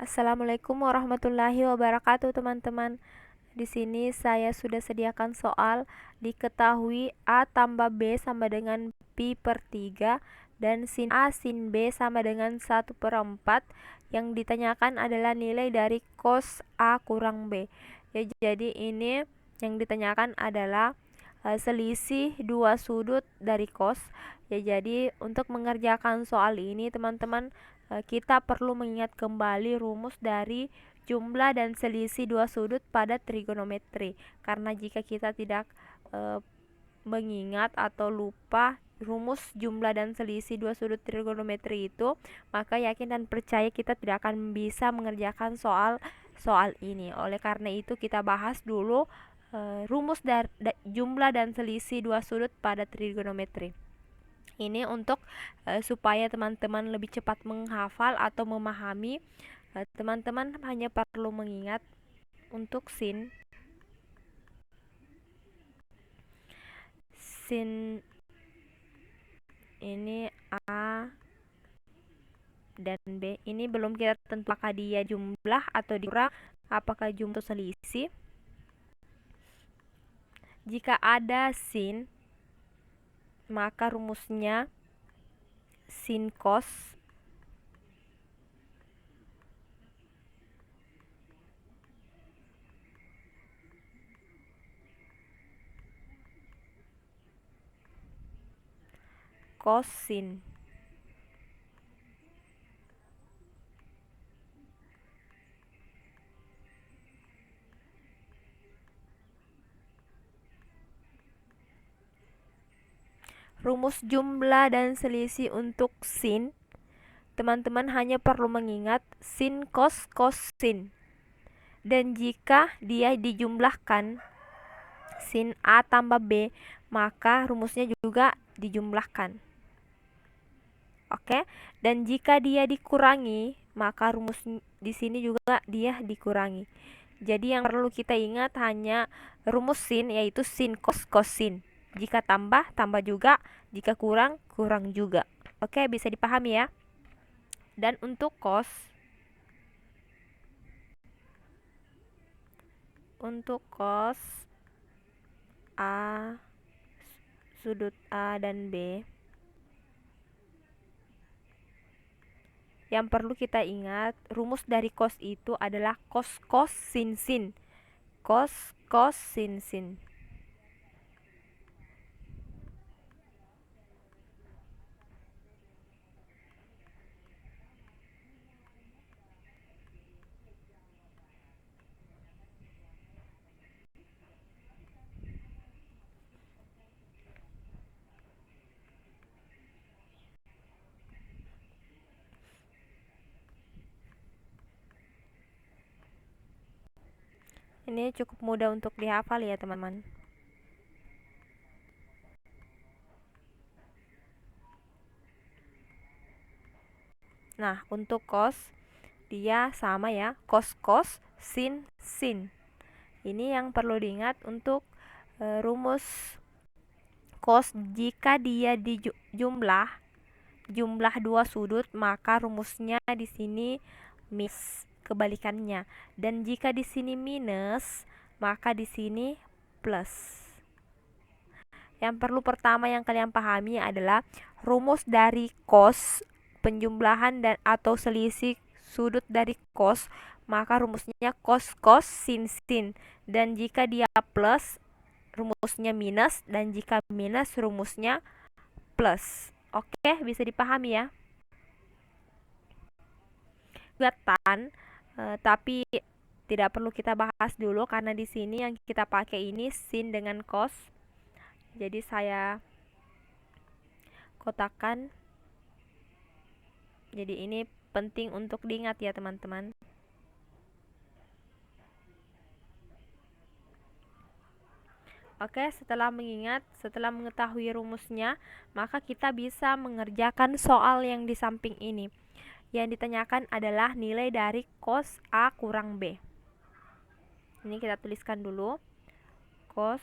Assalamualaikum warahmatullahi wabarakatuh, teman-teman. Di sini saya sudah sediakan soal. Diketahui A tambah B sama dengan pi per 3 dan sin A sin B sama dengan 1/4. Yang ditanyakan adalah nilai dari cos A kurang B. Ya, jadi ini yang ditanyakan adalah selisih dua sudut dari cos. Ya, jadi untuk mengerjakan soal ini, teman-teman, kita perlu mengingat kembali rumus dari jumlah dan selisih dua sudut pada trigonometri. Karena jika kita tidak mengingat atau lupa rumus jumlah dan selisih dua sudut trigonometri itu, maka yakin dan percaya kita tidak akan bisa mengerjakan soal ini. Oleh karena itu kita bahas dulu rumus dari jumlah dan selisih dua sudut pada trigonometri. Ini untuk supaya teman-teman lebih cepat menghafal atau memahami. Teman-teman hanya perlu mengingat untuk sin ini A dan B. Ini belum kita tentu apakah dia jumlah atau dikurang, apakah jumlah atau selisih. Jika ada sin, maka rumusnya sin cos sin. Rumus jumlah dan selisih untuk sin, teman-teman hanya perlu mengingat sin cos sin. Dan jika dia dijumlahkan sin A tambah B, maka rumusnya juga dijumlahkan. Oke, dan jika dia dikurangi, maka rumus di sini juga dia dikurangi. Jadi yang perlu kita ingat hanya rumus sin, yaitu sin cos sin. Jika tambah, tambah juga. Jika kurang, kurang juga. Oke, bisa dipahami ya. Dan untuk cos A, sudut A dan B, yang perlu kita ingat, rumus dari cos itu adalah cos sin sin. Cos sin sin. Ini cukup mudah untuk dihafal ya, teman-teman. Nah, untuk cos dia sama ya, cos sin sin. Ini yang perlu diingat untuk rumus cos. Jika dia jumlah dua sudut, maka rumusnya di sini minus, kebalikannya. Dan jika di sini minus, maka di sini plus. Yang perlu pertama yang kalian pahami adalah rumus dari cos, penjumlahan dan atau selisih sudut dari cos, maka rumusnya cos sin sin. Dan jika dia plus, rumusnya minus, dan jika minus, rumusnya plus. Oke, bisa dipahami ya. Kelihatan, tapi tidak perlu kita bahas dulu karena di sini yang kita pakai ini sin dengan cos. Jadi saya kotakkan. Jadi ini penting untuk diingat ya, teman-teman. Oke, setelah mengetahui rumusnya, maka kita bisa mengerjakan soal yang di samping ini. Yang ditanyakan adalah nilai dari cos A kurang B. Ini kita tuliskan dulu. Cos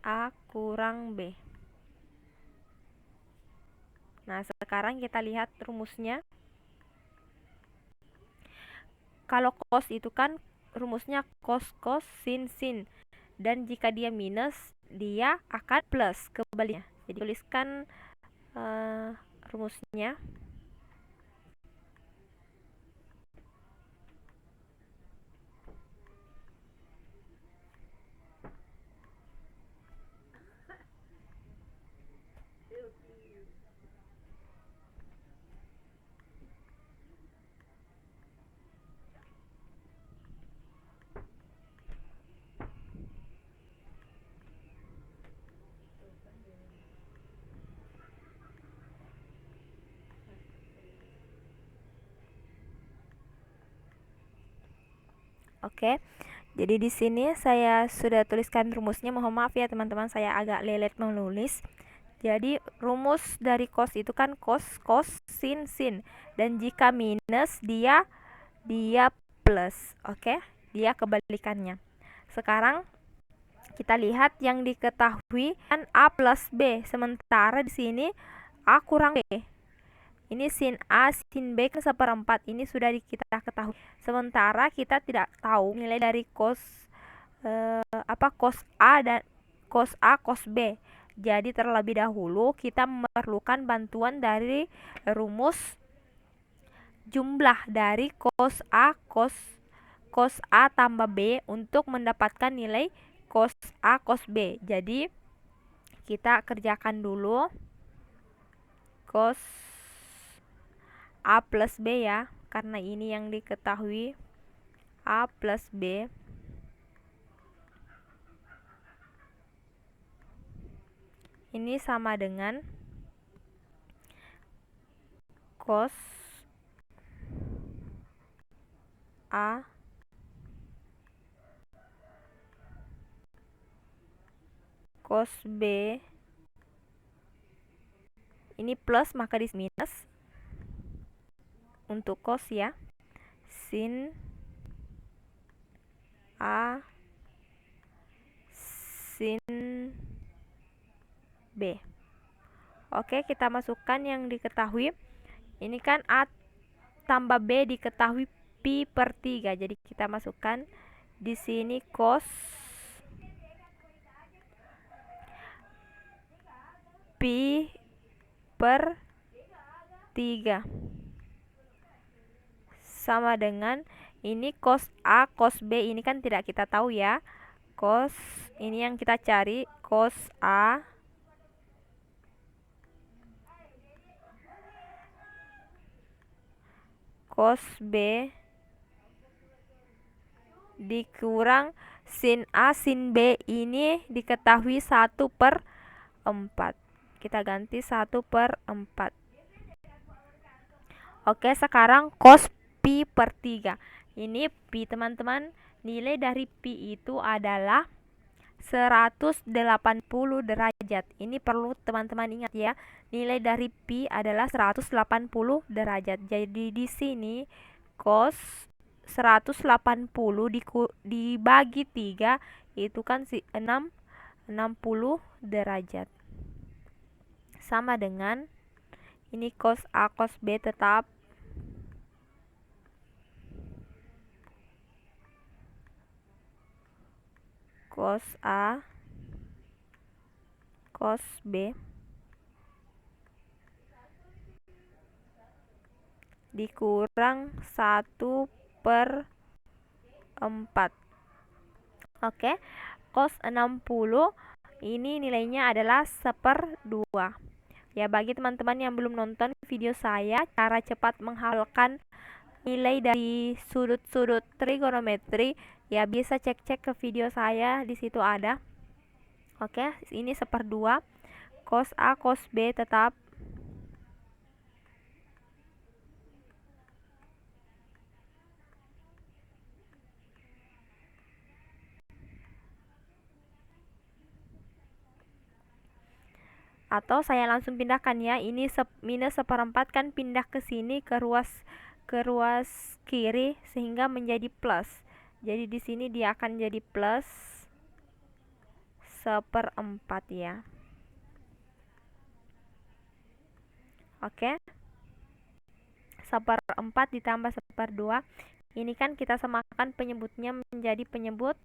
A kurang B. Nah, sekarang kita lihat rumusnya. Kalau cos itu kan rumusnya cos cos sin sin, dan jika dia minus dia akan plus kebaliknya. Jadi tuliskan rumusnya. Oke. Jadi di sini saya sudah tuliskan rumusnya. Mohon maaf ya teman-teman, saya agak lelet menulis. Jadi rumus dari cos itu kan cos cos sin sin, dan jika minus dia plus. Oke, dia kebalikannya. Sekarang kita lihat yang diketahui kan A plus B, sementara di sini A kurang B. Ini sin A, sin B kan seperempat. Ini sudah kita ketahui. Sementara kita tidak tahu nilai dari cos cos A dan cos A, cos B. Jadi terlebih dahulu kita memerlukan bantuan dari rumus jumlah dari cos A tambah B untuk mendapatkan nilai cos A cos B. Jadi kita kerjakan dulu cos A plus B ya, karena ini yang diketahui. A plus B ini sama dengan cos A cos B, ini plus maka di minus untuk cos ya, sin A sin B. Oke, kita masukkan yang diketahui. Ini kan A tambah B diketahui pi per 3. Jadi kita masukkan di sini cos pi per 3 sama dengan ini cos A cos B, ini kan tidak kita tahu ya. Cos ini yang kita cari, cos A cos B dikurang sin A sin B, ini diketahui 1/4. Kita ganti 1/4. Oke, sekarang cos pi per 3. Ini pi teman-teman, nilai dari pi itu adalah 180 derajat. Ini perlu teman-teman ingat ya. Nilai dari pi adalah 180 derajat. Jadi di sini cos 180 dibagi 3 itu kan 60 derajat. Sama dengan ini cos A cos B tetap cos A cos B dikurang 1/4. Oke, cos 60 ini nilainya adalah 1/2. Ya, bagi teman-teman yang belum nonton video saya, cara cepat menghafalkan nilai dari sudut-sudut trigonometri, ya bisa cek-cek ke video saya, di situ ada. Oke, ini 1/2. Cos A cos B tetap atau saya langsung pindahkan ya. Ini minus 1/4 kan pindah ke sini ke ruas kiri sehingga menjadi plus. Jadi di sini dia akan jadi plus 1/4 ya. Oke, 1/4 ditambah 1/2. Ini kan kita samakan penyebutnya menjadi penyebut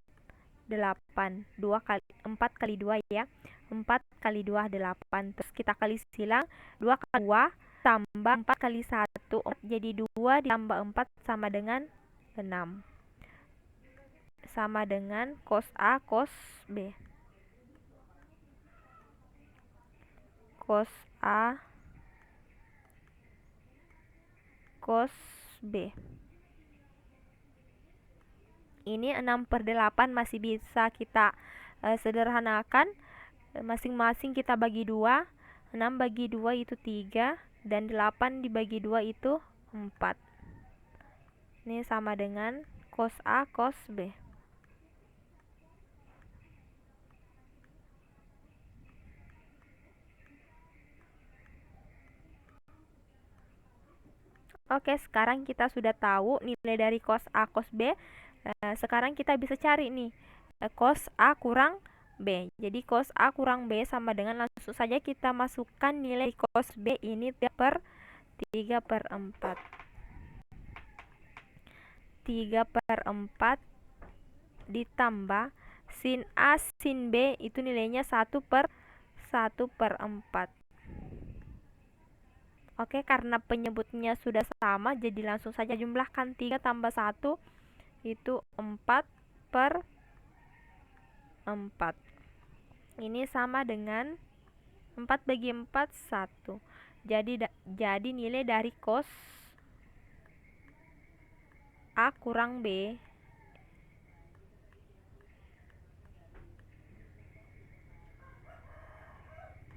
8. 4 kali 2 ya. 4 kali 2 8. Terus kita kali silang, 2 kali 2 tambah 4 kali 1. Jadi 2 ditambah 4 sama dengan 6. Sama dengan cos A cos B. Cos A cos B. Ini 6/8 masih bisa kita sederhanakan. Masing-masing kita bagi 2. 6 bagi 2 itu 3. Dan 8 dibagi 2 itu 4. Ini sama dengan cos A cos B. Oke, sekarang kita sudah tahu nilai dari cos A cos B. Sekarang kita bisa cari nih cos A kurang B. Jadi cos A kurang B sama dengan, langsung saja kita masukkan nilai cos B ini 3/4. 3/4 ditambah sin A sin B itu nilainya 1/4. Oke, karena penyebutnya sudah sama, jadi langsung saja jumlahkan 3 tambah 1 itu 4/4. Ini sama dengan 4 bagi 4 1. Jadi nilai dari cos A kurang B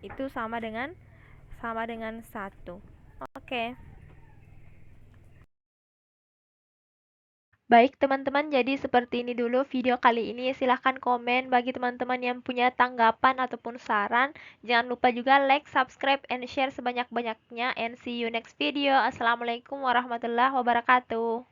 itu sama dengan 1. Oke. Baik teman-teman, jadi seperti ini dulu video kali ini. Silahkan komen bagi teman-teman yang punya tanggapan ataupun saran. Jangan lupa juga like, subscribe, and share sebanyak-banyaknya. And see you next video. Assalamualaikum warahmatullahi wabarakatuh.